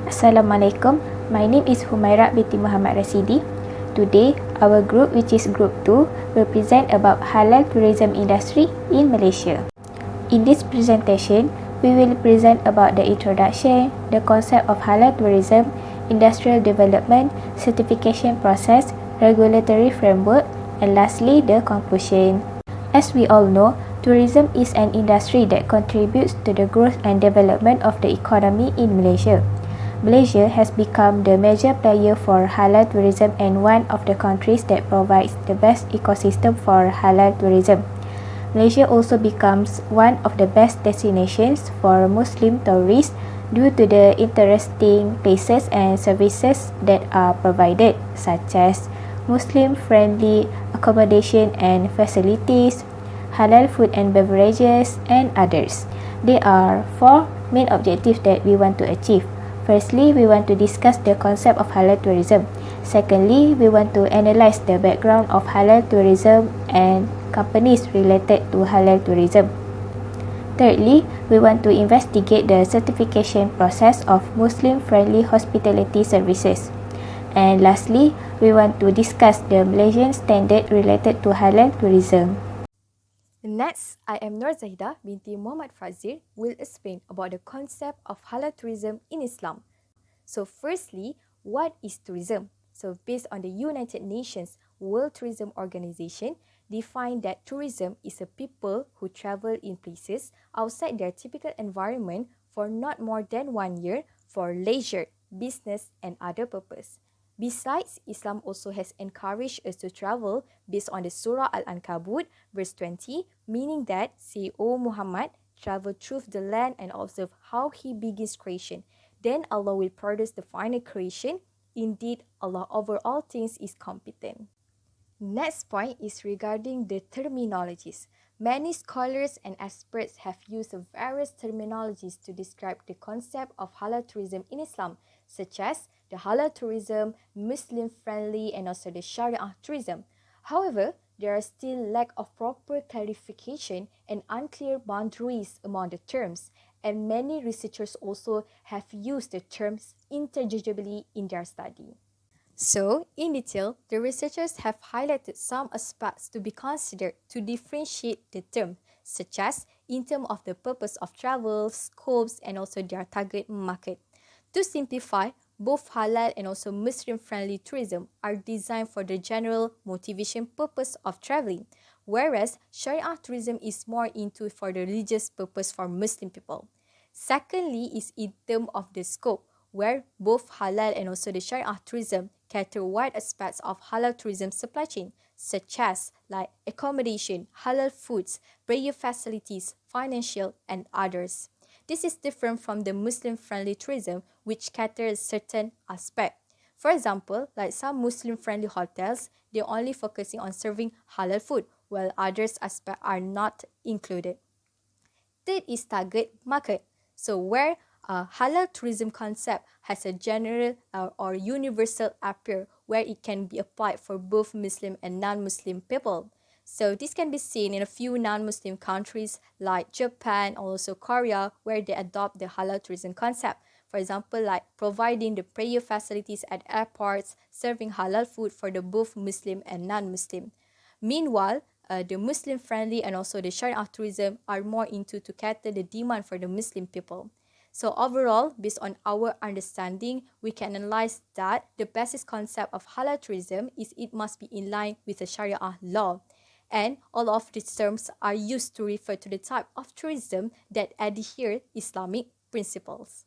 Assalamualaikum, my name is Humaira binti Muhamad Rasidi. Today, our group, which is Group 2, will present about halal tourism industry in Malaysia. In this presentation, we will present about the introduction, the concept of halal tourism, industrial development, certification process, regulatory framework, and lastly, the conclusion. As we all know, tourism is an industry that contributes to the growth and development of the economy in Malaysia. Malaysia has become the major player for halal tourism and one of the countries that provides the best ecosystem for halal tourism. Malaysia also becomes one of the best destinations for Muslim tourists due to the interesting places and services that are provided, such as Muslim-friendly accommodation and facilities, halal food and beverages, and others. There are four main objectives that we want to achieve. Firstly, we want to discuss the concept of halal tourism. Secondly, we want to analyze the background of halal tourism and companies related to halal tourism. Thirdly, we want to investigate the certification process of Muslim-friendly hospitality services. And lastly, we want to discuss the Malaysian standard related to halal tourism. Next, I am Nur Zahidah binti Mohd Fadzir will explain about the concept of halal tourism in Islam. So firstly, what is tourism? So based on the United Nations World Tourism Organization, define that tourism is a people who travel in places outside their typical environment for not more than 1 year for leisure, business and other purpose. Besides, Islam also has encouraged us to travel based on the Surah Al-Ankabut, verse 20, meaning that, say, O Muhammad, travel through the land and observe how he begins creation. Then Allah will produce the final creation. Indeed, Allah over all things is competent. Next point is regarding the terminologies. Many scholars and experts have used various terminologies to describe the concept of halal tourism in Islam, such as the halal tourism, Muslim-friendly, and also the Sharia tourism. However, there are still lack of proper clarification and unclear boundaries among the terms, and many researchers also have used the terms interchangeably in their study. So, in detail, the researchers have highlighted some aspects to be considered to differentiate the term, such as in terms of the purpose of travel, scopes, and also their target market. To simplify, both halal and also Muslim-friendly tourism are designed for the general motivation purpose of traveling, whereas Sharia tourism is more into for the religious purpose for Muslim people. Secondly is in terms of the scope, where both halal and also the Sharia tourism cater wide aspects of halal tourism supply chain, such as like accommodation, halal foods, prayer facilities, financial, and others. This is different from the Muslim-friendly tourism, which caters certain aspect. For example, like some Muslim-friendly hotels, they're only focusing on serving halal food, while others aspects are not included. Third is target market. So where halal tourism concept has a general or universal appeal where it can be applied for both Muslim and non-Muslim people. So this can be seen in a few non-Muslim countries like Japan or also Korea where they adopt the halal tourism concept. For example, like providing the prayer facilities at airports, serving halal food for the both Muslim and non-Muslim. Meanwhile, the Muslim-friendly and also the Sharia tourism are more into to cater the demand for the Muslim people. So overall, based on our understanding, we can analyze that the basis concept of halal tourism is it must be in line with the Sharia law. And all of these terms are used to refer to the type of tourism that adhere Islamic principles.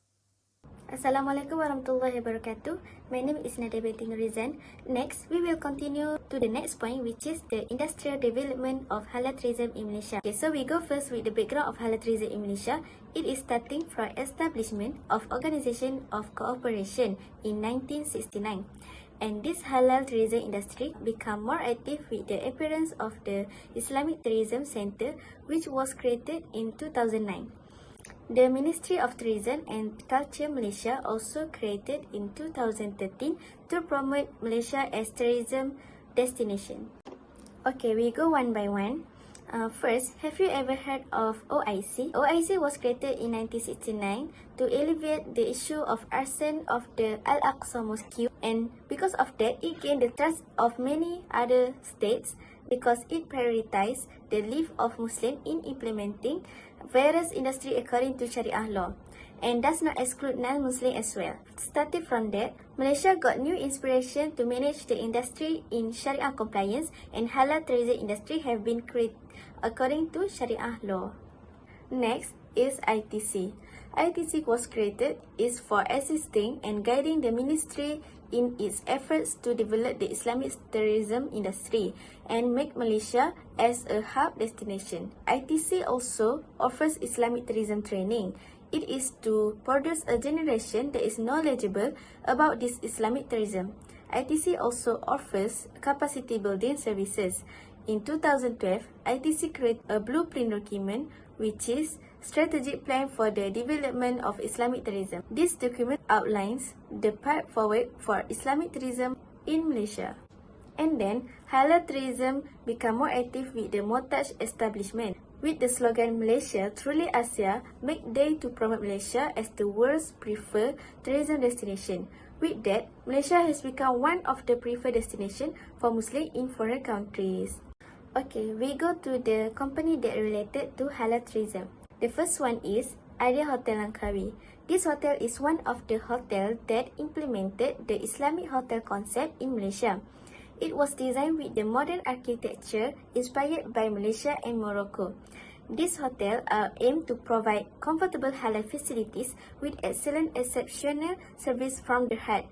Assalamualaikum warahmatullahi wabarakatuh. My name is Nadiah binti Norizan. Next, we will continue to the next point, which is the industrial development of halal tourism in Malaysia. Okay, so we go first with the background of halal tourism in Malaysia. It is starting from establishment of Organisation of Cooperation in 1969. And this halal tourism industry become more active with the appearance of the Islamic Tourism Center, which was created in 2009. The Ministry of Tourism and Culture Malaysia also created in 2013 to promote Malaysia as tourism destination. Okay, we go one by one. First, have you ever heard of OIC? OIC was created in 1969 to alleviate the issue of arson of the Al-Aqsa Mosque, and because of that, it gained the trust of many other states because it prioritized the life of Muslims in implementing various industry according to Sharia law, and does not exclude non-Muslim as well. Starting from that, Malaysia got new inspiration to manage the industry in Sharia compliance, and halal tourism industry have been created according to Sharia law. Next is ITC. ITC was created is for assisting and guiding the ministry in its efforts to develop the Islamic tourism industry and make Malaysia as a hub destination. ITC also offers Islamic tourism training. It is to produce a generation that is knowledgeable about this Islamic tourism. ITC also offers capacity building services. In 2012, ITC created a blueprint document which is Strategic Plan for the Development of Islamic Tourism. This document outlines the path forward for Islamic tourism in Malaysia. And then, halal tourism become more active with the Mohtaj establishment. With the slogan Malaysia Truly Asia, make day to promote Malaysia as the world's preferred tourism destination. With that, Malaysia has become one of the preferred destinations for Muslims in foreign countries. Okay, we go to the company that related to halal tourism. The first one is Nadiah Hotel Langkawi. This hotel is one of the hotels that implemented the Islamic hotel concept in Malaysia. It was designed with the modern architecture inspired by Malaysia and Morocco. This hotel aimed to provide comfortable halal facilities with excellent exceptional service from the heart.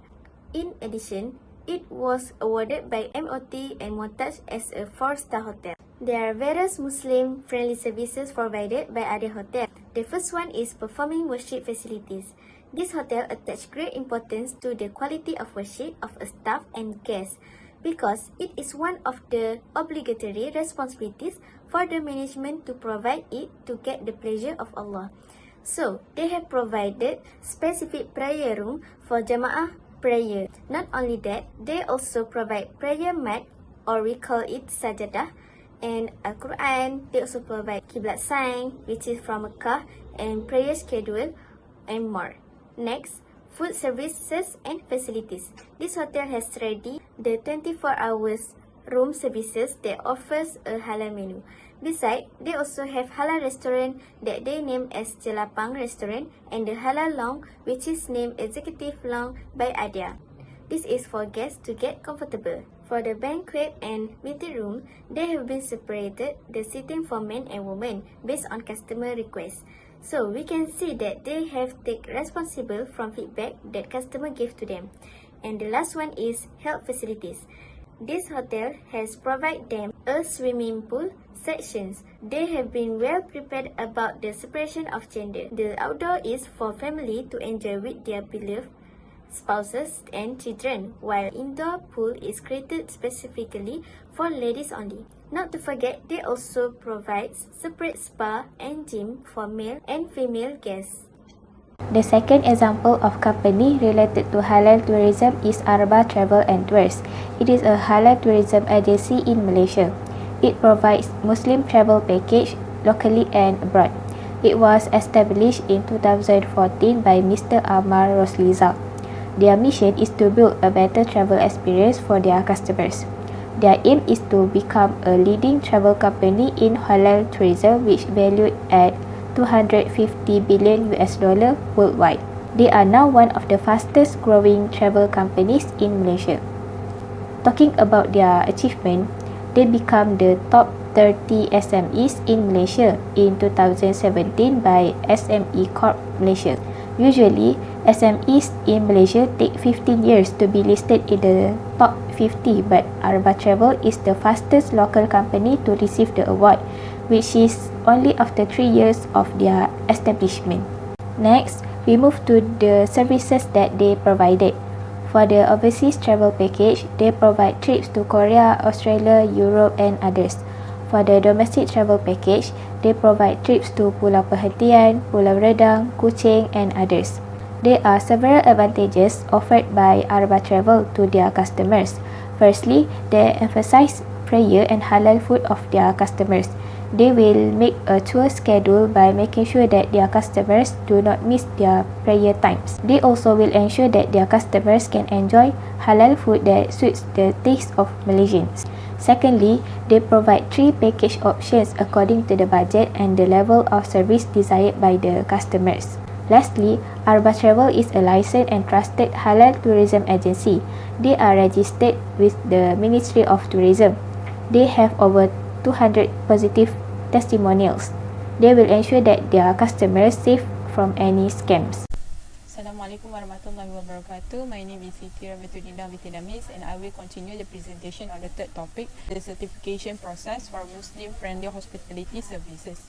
In addition, it was awarded by MOT and Mohtaj as a 4-star hotel. There are various Muslim-friendly services provided by Nadiah Hotel. The first one is performing worship facilities. This hotel attaches great importance to the quality of worship of a staff and guests because it is one of the obligatory responsibilities for the management to provide it to get the pleasure of Allah. So, they have provided specific prayer room for Jama'ah prayer. Not only that, they also provide prayer mat, or we call it sajadah, and Al-Quran. They also provide Qiblat sign, which is from Mecca, and prayer schedule, and more. Next, food services and facilities. This hotel has ready the 24 hours room services that offers a halal menu. Besides, they also have halal restaurant that they name as Jelapang Restaurant, and the halal lounge which is named Executive Lounge by Nadiah. This is for guests to get comfortable. For the banquet and meeting room, they have been separated the seating for men and women based on customer requests. So we can see that they have taken responsible from feedback that customer gave to them. And the last one is health facilities. This hotel has provided them a swimming pool sections. They have been well prepared about the separation of gender. The outdoor is for family to enjoy with their beloved spouses and children, while indoor pool is created specifically for ladies only. Not to forget, they also provide separate spa and gym for male and female guests. The second example of company related to halal tourism is Arba Travel and Tours. It is a halal tourism agency in Malaysia. It provides Muslim travel package locally and abroad. It was established in 2014 by Mr. Amar Rosliza. Their mission is to build a better travel experience for their customers. Their aim is to become a leading travel company in halal tourism, which valued at $250 billion worldwide. They are now one of the fastest growing travel companies in Malaysia. Talking about their achievement, they become the top 30 SMEs in Malaysia in 2017 by SME Corp Malaysia. Usually, SMEs in Malaysia take 15 years to be listed in the top 50, but Arba Travel is the fastest local company to receive the award, which is only after 3 years of their establishment. Next, we move to the services that they provided. For the overseas travel package, they provide trips to Korea, Australia, Europe and others. For the domestic travel package, they provide trips to Pulau Perhentian, Pulau Redang, Kuching and others. There are several advantages offered by Arba Travel to their customers. Firstly, they emphasize prayer and halal food of their customers. They will make a tour schedule by making sure that their customers do not miss their prayer times. They also will ensure that their customers can enjoy halal food that suits the taste of Malaysians. Secondly, they provide 3 package options according to the budget and the level of service desired by the customers. Lastly, Arba Travel is a licensed and trusted halal tourism agency. They are registered with the Ministry of Tourism. They have over 200 positive testimonials. They will ensure that their customers safe from any scams. Assalamualaikum warahmatullahi wabarakatuh. My name is Siti, Rabiatul, Dinah, binti Damis, and I will continue the presentation on the third topic, the certification process for Muslim-friendly hospitality services.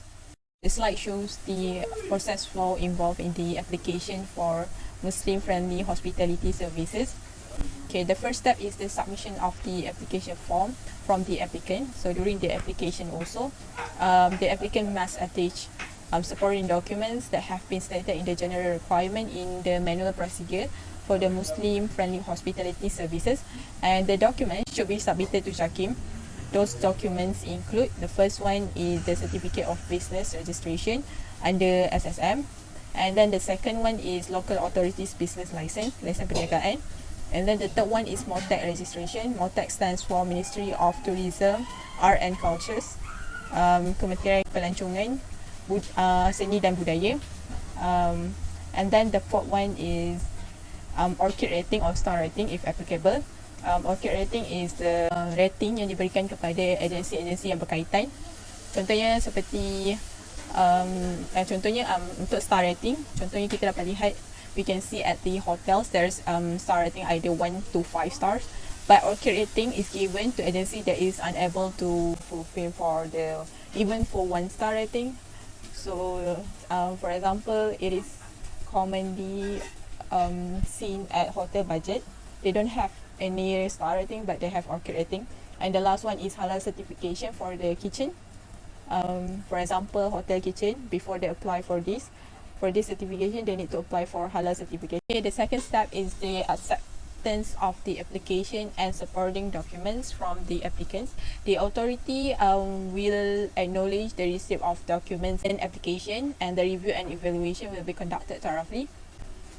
The slide shows the process flow involved in the application for Muslim-friendly hospitality services. Okay, the first step is the submission of the application form from the applicant. So during the application also, the applicant must attach supporting documents that have been stated in the general requirement in the manual procedure for the Muslim-friendly hospitality services, and the documents should be submitted to JAKIM. Those documents include, the first one is the certificate of business registration under SSM, and then the second one is local authorities business license, lesen perniagaan. And then the third one is MOTAC registration. MOTAC stands for Ministry of Tourism, Art and Cultures, Kementerian Pelancongan, Seni dan Budaya. And then the fourth one is ORCID rating or star rating if applicable. ORCID rating is the rating yang diberikan kepada agensi-agensi yang berkaitan. Contohnya seperti untuk star rating, contohnya kita dapat lihat, we can see at the hotels there's star rating either 1 to 5 stars, but ORCID rating is given to agency that is unable to fulfill for the even for 1 star rating. So for example, it is commonly seen at hotel budget. They don't have any star rating, but they have ORCID rating. And the last one is halal certification for the kitchen. For example, hotel kitchen, before they apply for this certification, they need to apply for halal certification. Okay, the second step is the acceptance of the application and supporting documents from the applicants. The authority will acknowledge the receipt of documents and application, and the review and evaluation will be conducted thoroughly.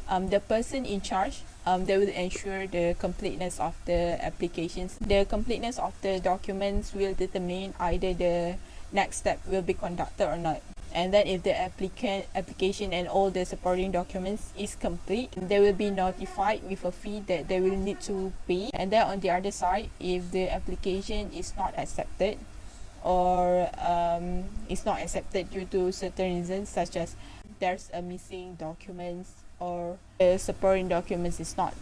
The person in charge, they will ensure the completeness of the applications. The completeness of the documents will determine either the next step will be conducted or not. And then if the application and all the supporting documents is complete, they will be notified with a fee that they will need to pay. And then on the other side, if the application is not accepted or is not accepted due to certain reasons, such as there's a missing documents or the supporting documents is not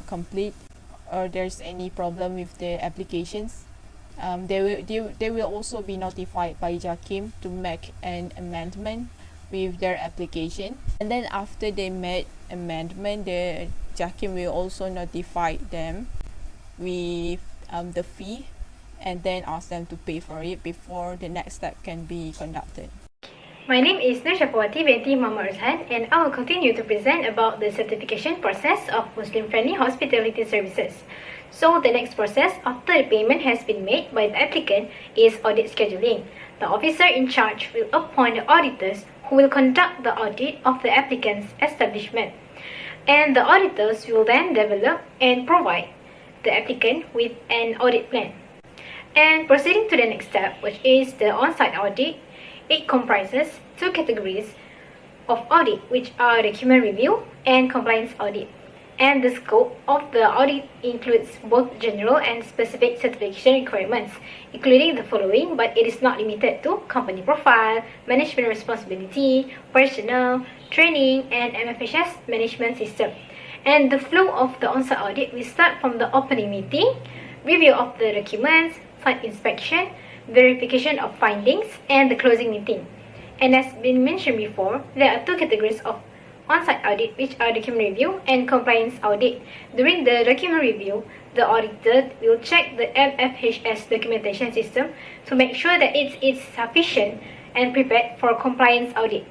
complete, or there's any problem with the applications, they will also be notified by JAKIM to make an amendment with their application. And then after they made amendment, the JAKIM will also notify them with the fee, and then ask them to pay for it before the next step can be conducted. My name is Nur Syafawati, binti Muhamad Rodzhan, and I will continue to present about the certification process of Muslim-friendly hospitality services. So the next process after the payment has been made by the applicant is audit scheduling. The officer in charge will appoint the auditors who will conduct the audit of the applicant's establishment. And the auditors will then develop and provide the applicant with an audit plan. And proceeding to the next step, which is the on-site audit, it comprises 2 categories of audit, which are the human review and compliance audit. And the scope of the audit includes both general and specific certification requirements, including the following, but it is not limited to company profile, management responsibility, personnel, training, and MFHS management system. And the flow of the on-site audit will start from the opening meeting, review of the documents, site inspection, verification of findings, and the closing meeting. And as been mentioned before, there are 2 categories of on-site audit, which are document review and compliance audit. During the document review, the auditor will check the MFHS documentation system to make sure that it is sufficient and prepared for compliance audit.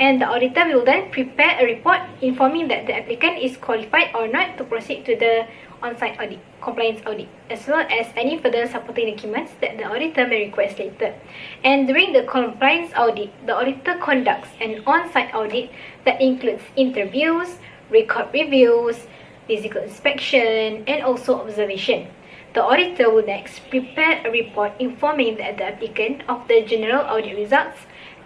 And the auditor will then prepare a report informing that the applicant is qualified or not to proceed to the on-site audit, compliance audit, as well as any further supporting documents that the auditor may request later. And during the compliance audit, the auditor conducts an on-site audit that includes interviews, record reviews, physical inspection, and also observation. The auditor will next prepare a report informing the applicant of the general audit results,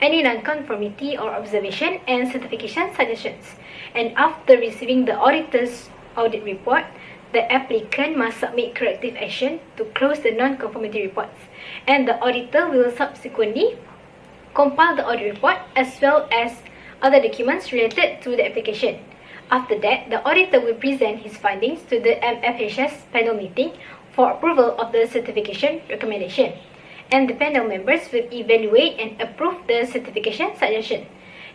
any non-conformity or observation, and certification suggestions. And after receiving the auditor's audit report, the applicant must submit corrective action to close the non-conformity reports. And the auditor will subsequently compile the audit report as well as other documents related to the application. After that, the auditor will present his findings to the MFHS panel meeting for approval of the certification recommendation. And the panel members will evaluate and approve the certification suggestion.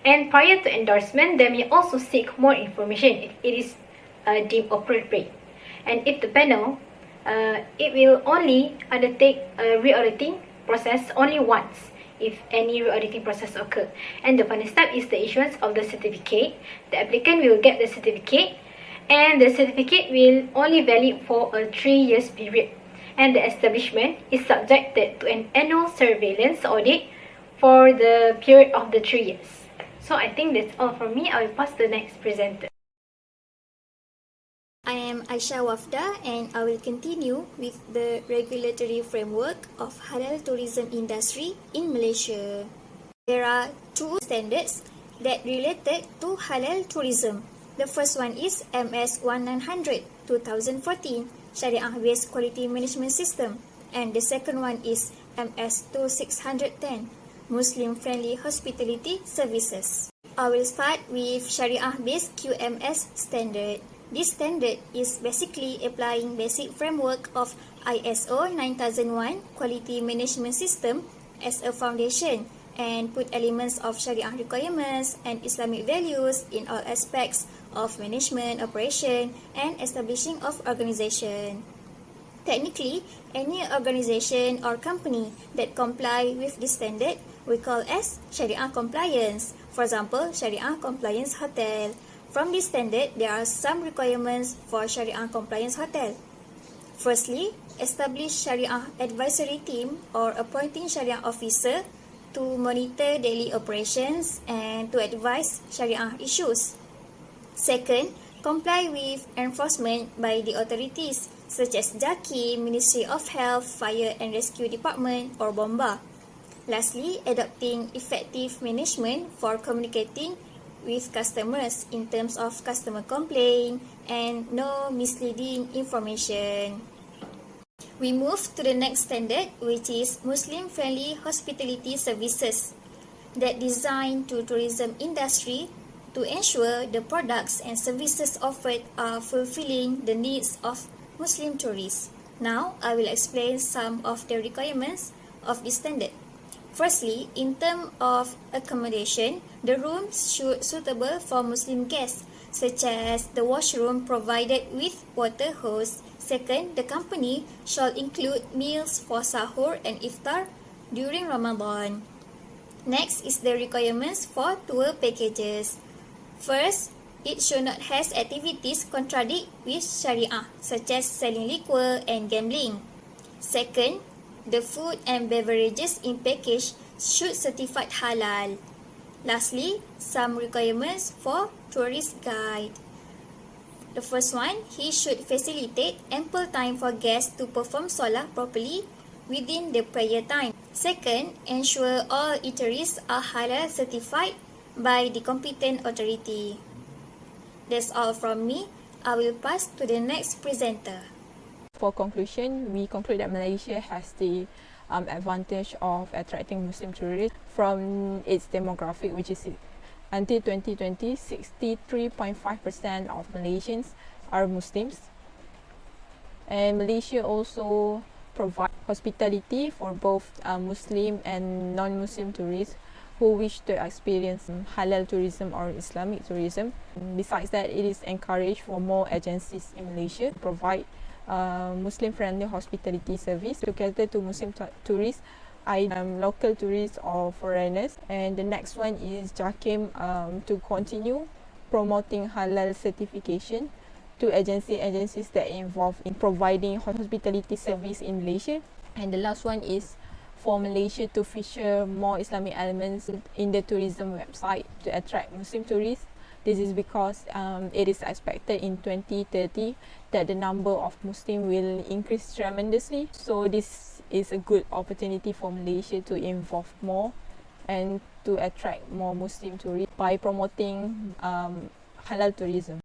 And prior to endorsement, they may also seek more information if it is deemed appropriate. And if the panel, it will only undertake a re-auditing process only once if any re-auditing process occurs. And the final step is the issuance of the certificate. The applicant will get the certificate, and the certificate will only valid for a 3-year period. And the establishment is subjected to an annual surveillance audit for the period of the 3 years. So I think that's all from me. I will pass to the next presenter. I am Aisha Wafda, and I will continue with the regulatory framework of halal tourism industry in Malaysia. There are 2 standards that related to halal tourism. The first one is MS 1900 2014 Sharia-based quality management system, and the second one is MS 2610 Muslim friendly hospitality services. I will start with Sharia-based QMS standard. This standard is basically applying basic framework of ISO 9001 quality management system as a foundation and put elements of Sharia requirements and Islamic values in all aspects of management, operation, and establishing of organization. Technically, any organization or company that comply with this standard we call as Sharia compliance. For example, Sharia compliance hotel. From this standard, there are some requirements for Sharia compliance hotel. Firstly, establish Sharia advisory team or appointing Sharia officer to monitor daily operations and to advise Sharia issues. Second, comply with enforcement by the authorities such as JAKI, Ministry of Health, Fire and Rescue Department or BOMBA. Lastly, adopting effective management for communicating with customers in terms of customer complaint and no misleading information. We move to the next standard, which is Muslim-friendly hospitality services that designed to tourism industry to ensure the products and services offered are fulfilling the needs of Muslim tourists. Now, I will explain some of the requirements of this standard. Firstly, in terms of accommodation, the rooms should suitable for Muslim guests, such as the washroom provided with water hose. Second, the company shall include meals for sahur and iftar during Ramadan. Next is the requirements for tour packages. First, it should not have activities contradict with Sharia, such as selling liquor and gambling. Second, the food and beverages in package should certified halal. Lastly, some requirements for tourist guide. The first one, he should facilitate ample time for guests to perform solah properly within the prayer time. Second, ensure all eateries are halal certified by the competent authority. That's all from me. I will pass to the next presenter. For conclusion, we conclude that Malaysia has the advantage of attracting Muslim tourists from its demographic, which is until 2020, 63.5% of Malaysians are Muslims. And Malaysia also provides hospitality for both Muslim and non-Muslim tourists who wish to experience halal tourism or Islamic tourism. Besides that, it is encouraged for more agencies in Malaysia to provide Muslim-friendly hospitality service to cater to Muslim tourists local tourists or foreigners. And the next one is JAKIM to continue promoting halal certification to agencies that involve in providing hospitality service in Malaysia. And the last one is for Malaysia to feature more Islamic elements in the tourism website to attract Muslim tourists. This is because it is expected in 2030 that the number of Muslims will increase tremendously. So this is a good opportunity for Malaysia to involve more and to attract more Muslim tourists by promoting halal tourism.